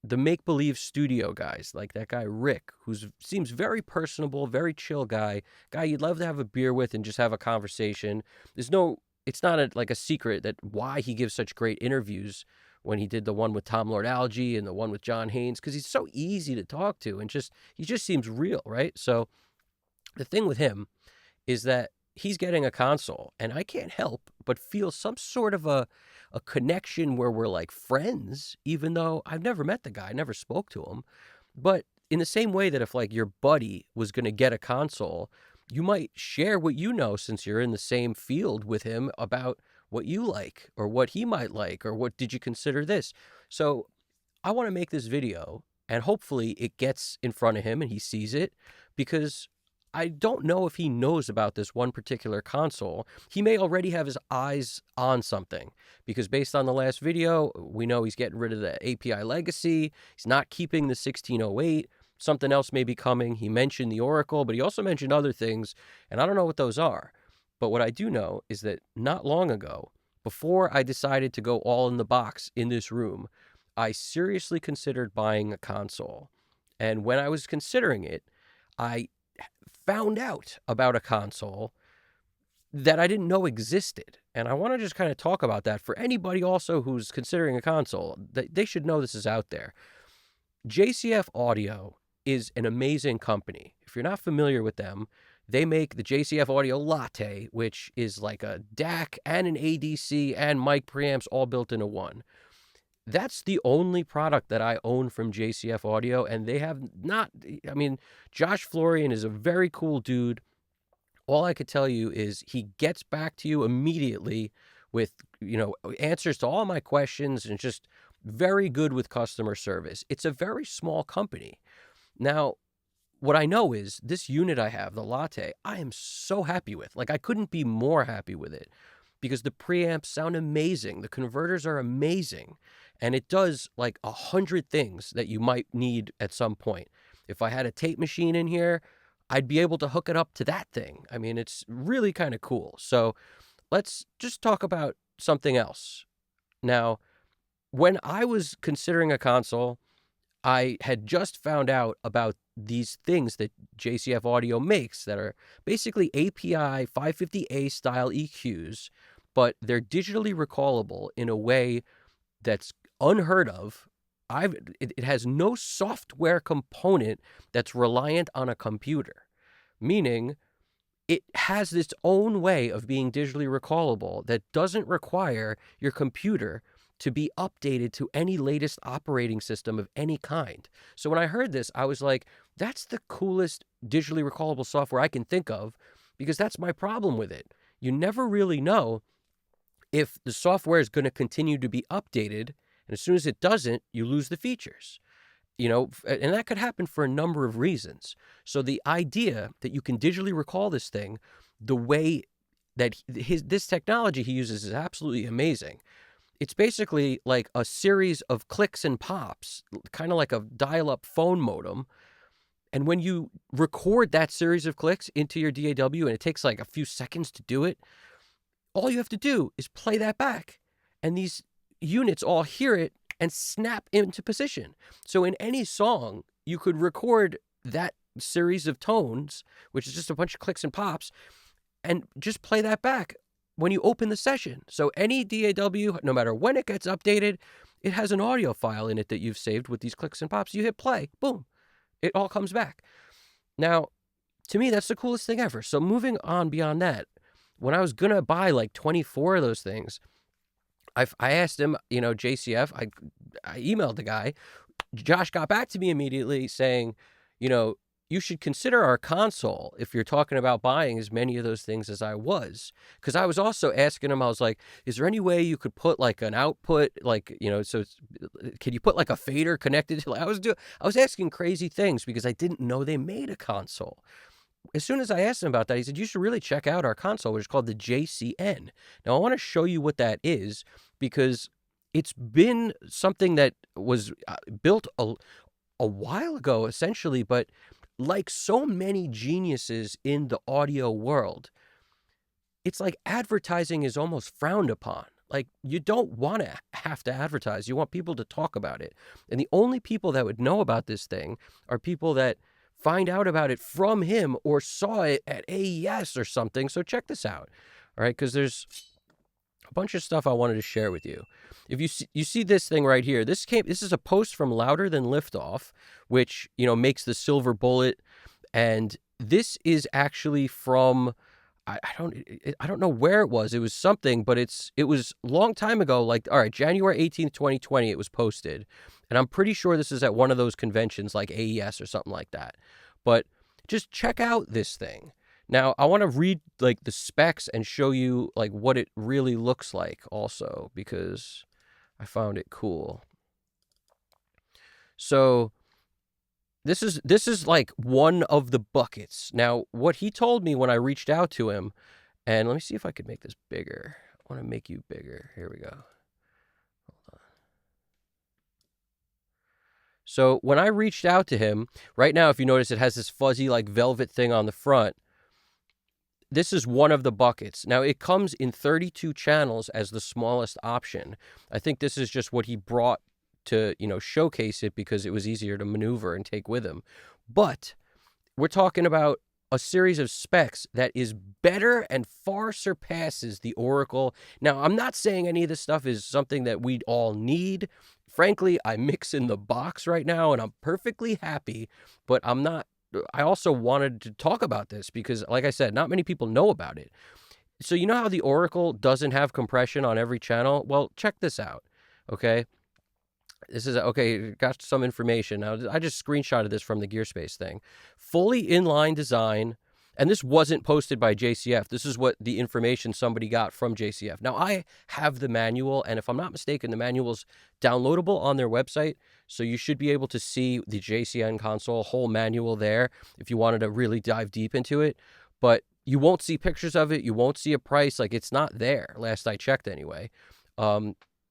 the make-believe studio guys, like that guy Rick, who seems very personable, very chill guy you'd love to have a beer with and just have a conversation. It's not like a secret that why he gives such great interviews when he did the one with Tom Lord Alge and the one with John Haynes, because he's so easy to talk to and he just seems real, right? So the thing with him is that he's getting a console, and I can't help but feel some sort of a connection where we're like friends, even though I've never met the guy, I never spoke to him. But in the same way that if like your buddy was going to get a console, you might share what you know since you're in the same field with him about what you like or what he might like or what did you consider this. So I want to make this video and hopefully it gets in front of him and he sees it, because I don't know if he knows about this one particular console. He may already have his eyes on something, because based on the last video, we know he's getting rid of the API legacy. He's not keeping the 1608. Something else may be coming. He mentioned the Oracle, but he also mentioned other things, and I don't know what those are. But what I do know is that not long ago, before I decided to go all in the box in this room, I seriously considered buying a console. And when I was considering it, I found out about a console that I didn't know existed. And I want to just kind of talk about that for anybody also who's considering a console. They should know this is out there. JCF Audio is an amazing company. If you're not familiar with them, they make the JCF Audio Latte, which is like a DAC and an ADC and mic preamps all built into one. That's the only product that I own from JCF Audio, and they have not, I mean, Josh Florian is a very cool dude. All I could tell you is he gets back to you immediately with, answers to all my questions and just very good with customer service. It's a very small company. Now, what I know is this unit I have, the Latte, I am so happy with. Like, I couldn't be more happy with it because the preamps sound amazing. The converters are amazing. And it does like 100 things that you might need at some point. If I had a tape machine in here, I'd be able to hook it up to that thing. I mean, it's really kind of cool. So let's just talk about something else. Now, when I was considering a console, I had just found out about these things that JCF Audio makes that are basically API 550A style EQs, but they're digitally recallable in a way that's unheard of. It has no software component that's reliant on a computer, meaning it has its own way of being digitally recallable that doesn't require your computer to be updated to any latest operating system of any kind. So when I heard this, I was like, that's the coolest digitally recallable software I can think of, because that's my problem with it. You never really know if the software is going to continue to be updated, and as soon as it doesn't, you lose the features. And that could happen for a number of reasons. So the idea that you can digitally recall this thing, the way that this technology he uses is absolutely amazing. It's basically like a series of clicks and pops, kind of like a dial-up phone modem. And when you record that series of clicks into your DAW, and it takes like a few seconds to do it, all you have to do is play that back. And these units all hear it and snap into position. So in any song, you could record that series of tones, which is just a bunch of clicks and pops, and just play that back when you open the session. So any DAW, no matter when it gets updated, it has an audio file in it that you've saved with these clicks and pops. You hit play, boom, it all comes back. Now, to me, that's the coolest thing ever. So moving on beyond that, when I was going to buy like 24 of those things, I asked him, JCF, I emailed the guy. Josh got back to me immediately saying, you should consider our console if you're talking about buying as many of those things as I was. Because I was also asking him, I was like, is there any way you could put like an output, like, can you put like a fader connected to, I was asking crazy things because I didn't know they made a console. As soon as I asked him about that, he said, you should really check out our console, which is called the JCN. Now, I want to show you what that is, because it's been something that was built a while ago, essentially, but like so many geniuses in the audio world, it's like advertising is almost frowned upon. like, you don't want to have to advertise. You want people to talk about it. And the only people that would know about this thing are people that find out about it from him or saw it at AES or something. So check this out. All right, because there's a bunch of stuff I wanted to share with you. If you see this thing right here, this is a post from Louder Than Liftoff, which, you know, makes the silver bullet. And this is actually from, I don't know where it was. It was something, but it was a long time ago. Like, all right, January 18th, 2020, it was posted. And I'm pretty sure this is at one of those conventions like AES or something like that. But just check out this thing. Now, I want to read like the specs and show you like what it really looks like also, because I found it cool. So this is like one of the buckets. Now, what he told me when I reached out to him, and let me see if I could make this bigger. I want to make you bigger. Here we go. Hold on. So when I reached out to him, right now, if you notice, it has this fuzzy like velvet thing on the front. This is one of the buckets. Now, it comes in 32 channels as the smallest option. I think this is just what he brought to, you know, showcase it because it was easier to maneuver and take with him. But we're talking about a series of specs that is better and far surpasses the Oracle. Now, I'm not saying any of this stuff is something that we'd all need. Frankly, I mix in the box right now and I'm perfectly happy, but I also wanted to talk about this because, like I said, not many people know about it. So you know how the Oracle doesn't have compression on every channel? Well, check this out, okay? Got some information. Now, I just screenshotted this from the Gearspace thing. Fully inline design, and this wasn't posted by JCF. This is what the information somebody got from JCF. Now, I have the manual, and if I'm not mistaken, the manual's downloadable on their website, so you should be able to see the JCN console whole manual there if you wanted to really dive deep into it. But you won't see pictures of it. You won't see a price. Like, it's not there, last I checked anyway.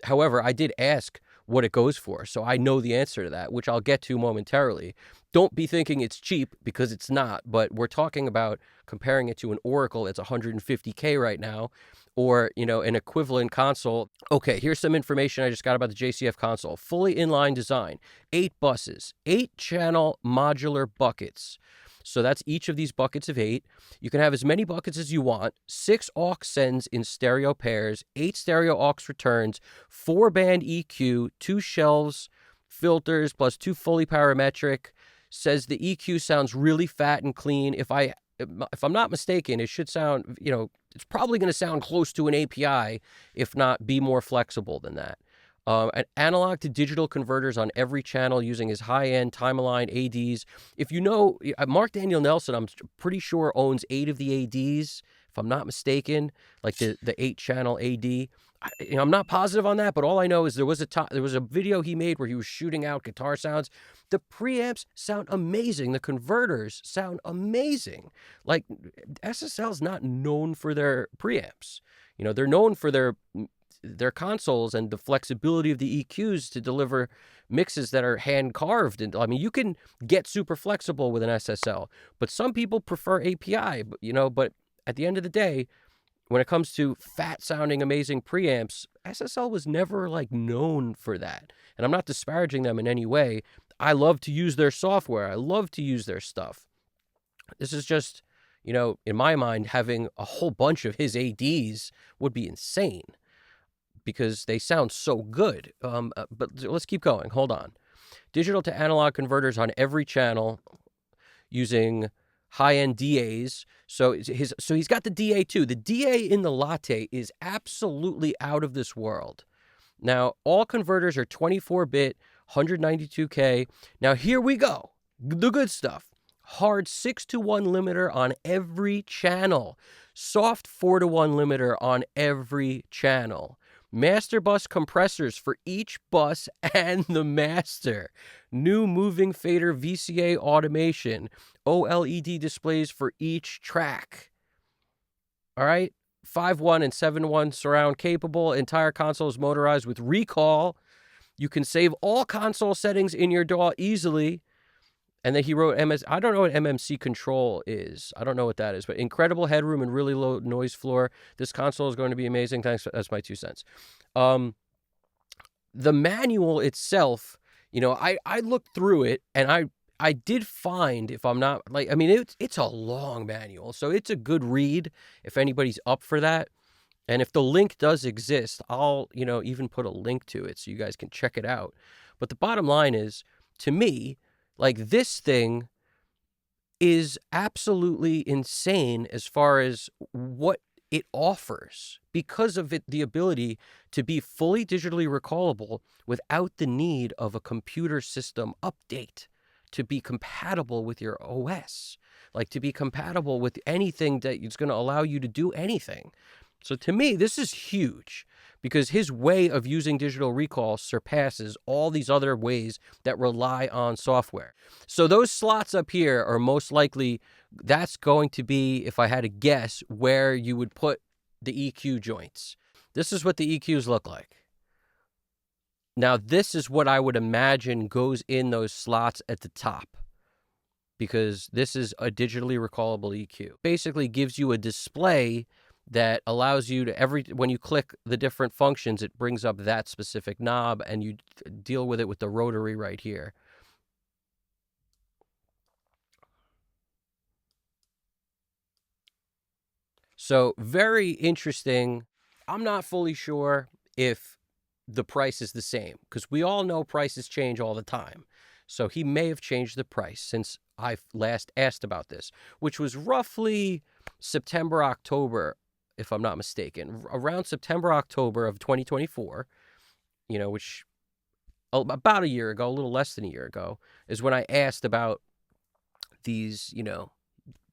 However, I did ask what it goes for, so I know the answer to that, which I'll get to momentarily. Don't be thinking it's cheap, because it's not, but we're talking about comparing it to an Oracle that's $150K right now, or, you know, an equivalent console. Okay, here's some information I just got about the JCF console. Fully inline design, 8 buses, 8-channel modular buckets. So that's each of these buckets of 8. You can have as many buckets as you want, 6 aux sends in stereo pairs, 8 stereo aux returns, 4-band EQ, 2 shelves, filters, plus 2 fully parametric. Says the EQ sounds really fat and clean. If I'm not mistaken, it should sound, you know, it's probably going to sound close to an API, if not be more flexible than that. An analog to digital converters on every channel using his high-end time-aligned ADs. If you know, Mark Daniel Nelson, I'm pretty sure owns 8 of the ADs, if I'm not mistaken, like the 8-channel AD. I'm not positive on that, but all I know is there was a video he made where he was shooting out guitar sounds. The preamps sound amazing. The converters sound amazing. Like, SSL's not known for their preamps. You know, they're known for their consoles and the flexibility of the EQs to deliver mixes that are hand carved. And I mean, you can get super flexible with an SSL, but some people prefer API, you know, but at the end of the day, when it comes to fat sounding amazing preamps, SSL was never like known for that. And I'm not disparaging them in any way. I love to use their software. I love to use their stuff. This is just, you know, in my mind, having a whole bunch of his ADs would be insane, because they sound so good. But let's keep going. Hold on. Digital to analog converters on every channel using high-end DAs. So he's got the DA too. The DA in the Latte is absolutely out of this world. Now, all converters are 24-bit, 192K. Now, here we go. The good stuff. Hard 6-to-1 limiter on every channel. Soft 4-to-1 limiter on every channel. Master bus compressors for each bus and the master. New moving fader VCA automation. OLED displays for each track. All right. 5.1 and 7.1 surround capable. Entire console is motorized with recall. You can save all console settings in your DAW easily. And then he wrote MS. I don't know what MMC control is. I don't know what that is, but incredible headroom and really low noise floor. This console is going to be amazing. Thanks. That's my 2 cents. The manual itself, I looked through it and I did find, if I'm not like, I mean, it's a long manual, so it's a good read if anybody's up for that. And if the link does exist, I'll, even put a link to it so you guys can check it out. But the bottom line is, to me, like, this thing is absolutely insane as far as what it offers because of the ability to be fully digitally recallable without the need of a computer system update to be compatible with your OS, like to be compatible with anything that is going to allow you to do anything. So to me, this is huge because his way of using digital recall surpasses all these other ways that rely on software. So those slots up here are most likely, that's going to be, if I had to guess, where you would put the EQ joints. This is what the EQs look like. Now, this is what I would imagine goes in those slots at the top, because this is a digitally recallable EQ. Basically gives you a display that allows you to, when you click the different functions, it brings up that specific knob and you deal with it with the rotary right here. So very interesting. I'm not fully sure if the price is the same because we all know prices change all the time. So he may have changed the price since I last asked about this, which was roughly September, October, if I'm not mistaken, around September, October of 2024, which about a year ago, a little less than a year ago, is when I asked about these,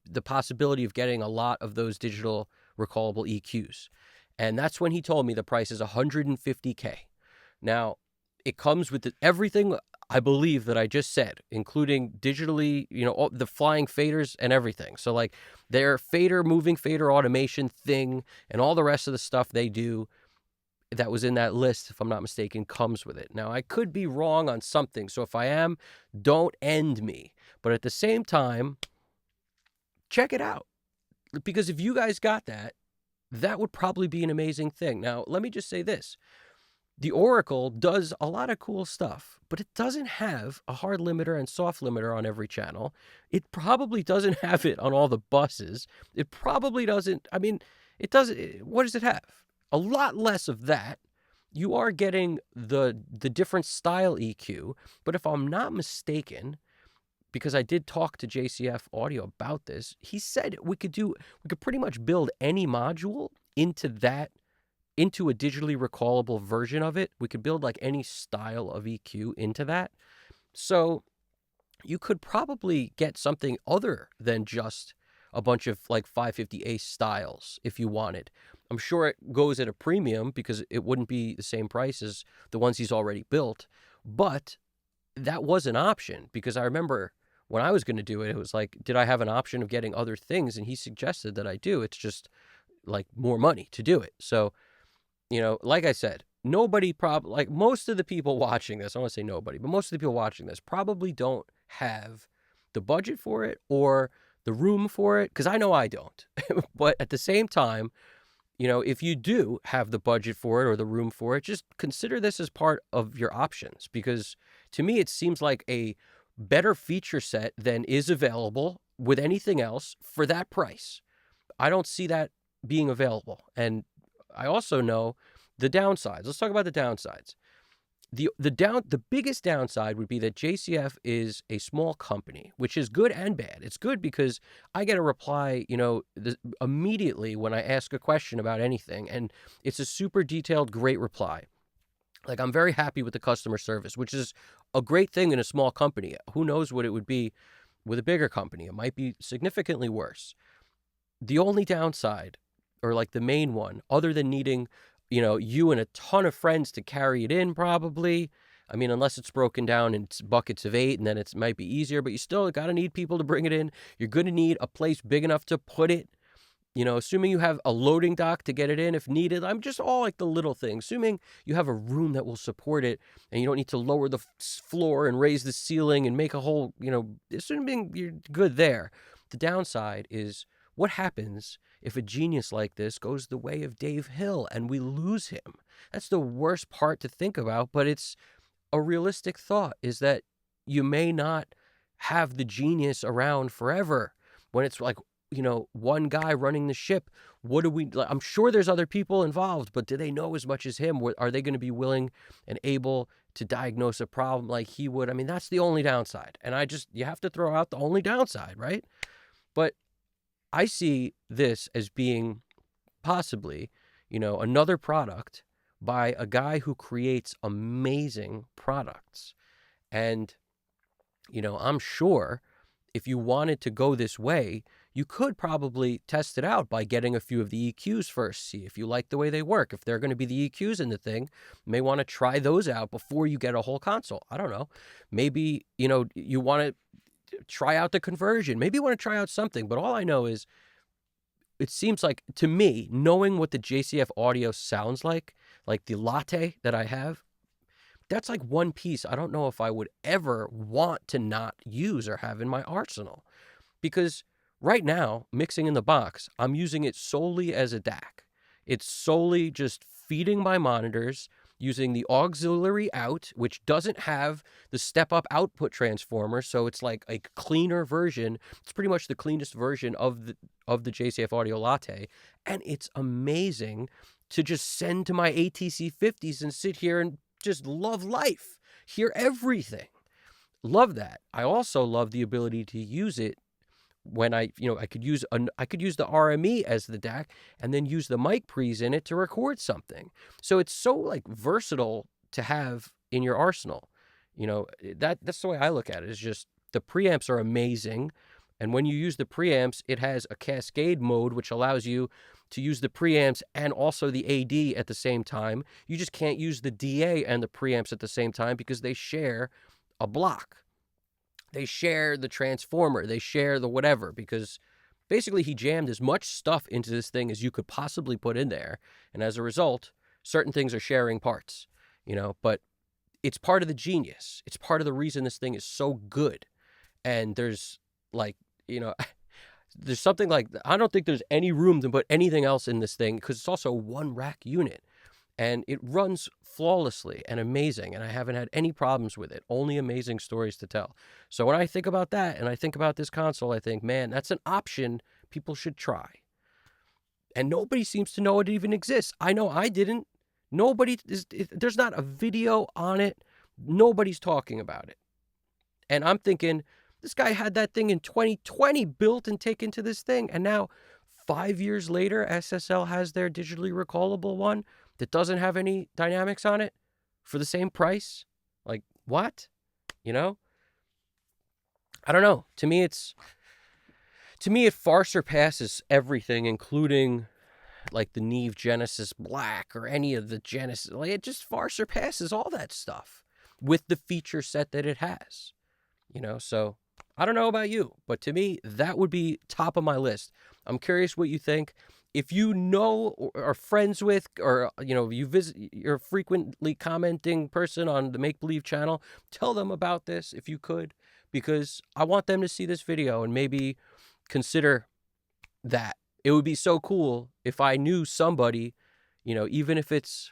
the possibility of getting a lot of those digital recallable EQs. And that's when he told me the price is $150K. Now, it comes with everything I believe that I just said, including digitally, all the flying faders and everything. So like their moving fader automation thing and all the rest of the stuff they do that was in that list, if I'm not mistaken, comes with it. Now, I could be wrong on something. So if I am, don't end me. But at the same time, check it out. Because if you guys got that, that would probably be an amazing thing. Now, let me just say this. The Oracle does a lot of cool stuff, but it doesn't have a hard limiter and soft limiter on every channel. It probably doesn't have it on all the buses. It probably doesn't. I mean, it doesn't. What does it have? A lot less of that. You are getting the different style EQ, but if I'm not mistaken, because I did talk to JCF Audio about this, he said we could pretty much build any module into a digitally recallable version of it. We could build like any style of EQ into that. So you could probably get something other than just a bunch of like 550A styles if you wanted. I'm sure it goes at a premium because it wouldn't be the same price as the ones he's already built. But that was an option because I remember when I was going to do it, it was like, did I have an option of getting other things? And he suggested that I do. It's just like more money to do it. So, like I said, like most of the people watching this, I don't want to say nobody, but most of the people watching this probably don't have the budget for it or the room for it, because I know I don't. But at the same time, if you do have the budget for it or the room for it, just consider this as part of your options, because to me, it seems like a better feature set than is available with anything else for that price. I don't see that being available. And I also know the downsides. Let's talk about the downsides. The biggest downside would be that JCF is a small company, which is good and bad. It's good because I get a reply, immediately when I ask a question about anything, and it's a super detailed, great reply. Like, I'm very happy with the customer service, which is a great thing in a small company. Who knows what it would be with a bigger company? It might be significantly worse. The only downside, or like the main one, other than needing, you and a ton of friends to carry it in, probably. I mean, unless it's broken down in buckets of 8, and then it might be easier, but you still got to need people to bring it in. You're going to need a place big enough to put it. assuming you have a loading dock to get it in if needed. I'm just all like the little things. Assuming you have a room that will support it and you don't need to lower the floor and raise the ceiling and make a whole, assuming you're good there. The downside is what happens if a genius like this goes the way of Dave Hill and we lose him? That's the worst part to think about, but it's a realistic thought, is that you may not have the genius around forever when it's like, one guy running the ship. What do we, I'm sure there's other people involved, but do they know as much as him? Are they going to be willing and able to diagnose a problem like he would? I mean, that's the only downside. And you have to throw out the only downside, right? But I see this as being possibly, another product by a guy who creates amazing products. And, I'm sure if you wanted to go this way, you could probably test it out by getting a few of the EQs first, see if you like the way they work. If they're going to be the EQs in the thing, you may want to try those out before you get a whole console. I don't know. Maybe, you want to try out the conversion. Maybe you want to try out something. But all I know is, it seems like, to me, knowing what the JCF audio sounds like the latte that I have, that's like one piece I don't know if I would ever want to not use or have in my arsenal. Because right now, mixing in the box, I'm using it solely as a DAC. It's solely just feeding my monitors, using the auxiliary out, which doesn't have the step-up output transformer, so it's like a cleaner version. It's pretty much the cleanest version of the JCF Audio Latte, and it's amazing to just send to my ATC 50s and sit here and just love life, hear everything. Love that. I also love the ability to use it when I could use the RME as the DAC and then use the mic pre's in it to record something. So it's so like versatile to have in your arsenal. That's the way I look at it. Is just the preamps are amazing. And when you use the preamps, it has a cascade mode, which allows you to use the preamps and also the AD at the same time. You just can't use the DA and the preamps at the same time because they share a block. They share the transformer. They share the whatever, because basically he jammed as much stuff into this thing as you could possibly put in there. And as a result, certain things are sharing parts, but it's part of the genius. It's part of the reason this thing is so good. And there's there's something like, I don't think there's any room to put anything else in this thing because it's also one rack unit. And it runs flawlessly and amazing, and I haven't had any problems with it. Only amazing stories to tell. So when I think about that and I think about this console, I think, man, that's an option people should try. And nobody seems to know it even exists. I know I didn't. There's not a video on it. Nobody's talking about it. And I'm thinking, this guy had that thing in 2020 built and taken to this thing. And now 5 years later, SSL has their digitally recallable one that doesn't have any dynamics on it for the same price. Like, what? I don't know. To me, it far surpasses everything, including like the Neve Genesis Black or any of the Genesis. Like, it just far surpasses all that stuff with the feature set that it has. So I don't know about you, but to me, that would be top of my list. I'm curious what you think. If you know or are friends with, or you visit, you're a frequently commenting person on the Make Believe channel, tell them about this if you could, because I want them to see this video and maybe consider that. It would be so cool if I knew somebody, even if it's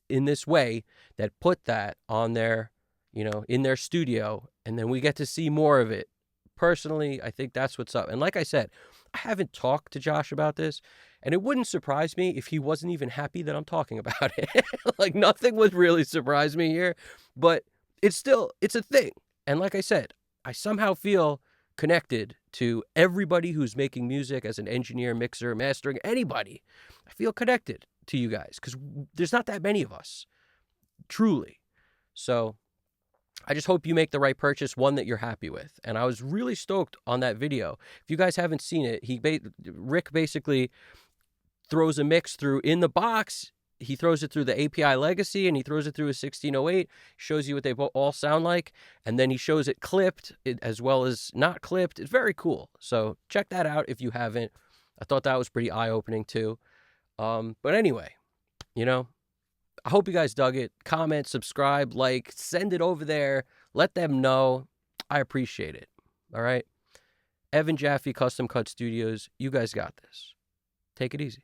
in this way, that put that on their, in their studio, and then we get to see more of it. Personally, I think that's what's up. And like I said, I haven't talked to Josh about this, and it wouldn't surprise me if he wasn't even happy that I'm talking about it. Like, nothing would really surprise me here, but it's a thing. And like I said, I somehow feel connected to everybody who's making music as an engineer, mixer, mastering, anybody. I feel connected to you guys because there's not that many of us, truly. So I just hope you make the right purchase, one that you're happy with. And I was really stoked on that video. If you guys haven't seen it, Rick basically throws a mix through in the box. He throws it through the API Legacy, and he throws it through a 1608, shows you what they all sound like, and then he shows it clipped as well as not clipped. It's very cool. So check that out if you haven't. I thought that was pretty eye-opening too. But anyway, you know, I hope you guys dug it. Comment, subscribe, like, send it over there. Let them know. I appreciate it. All right. Evan Jaffe, Custom Cut Studios. You guys got this. Take it easy.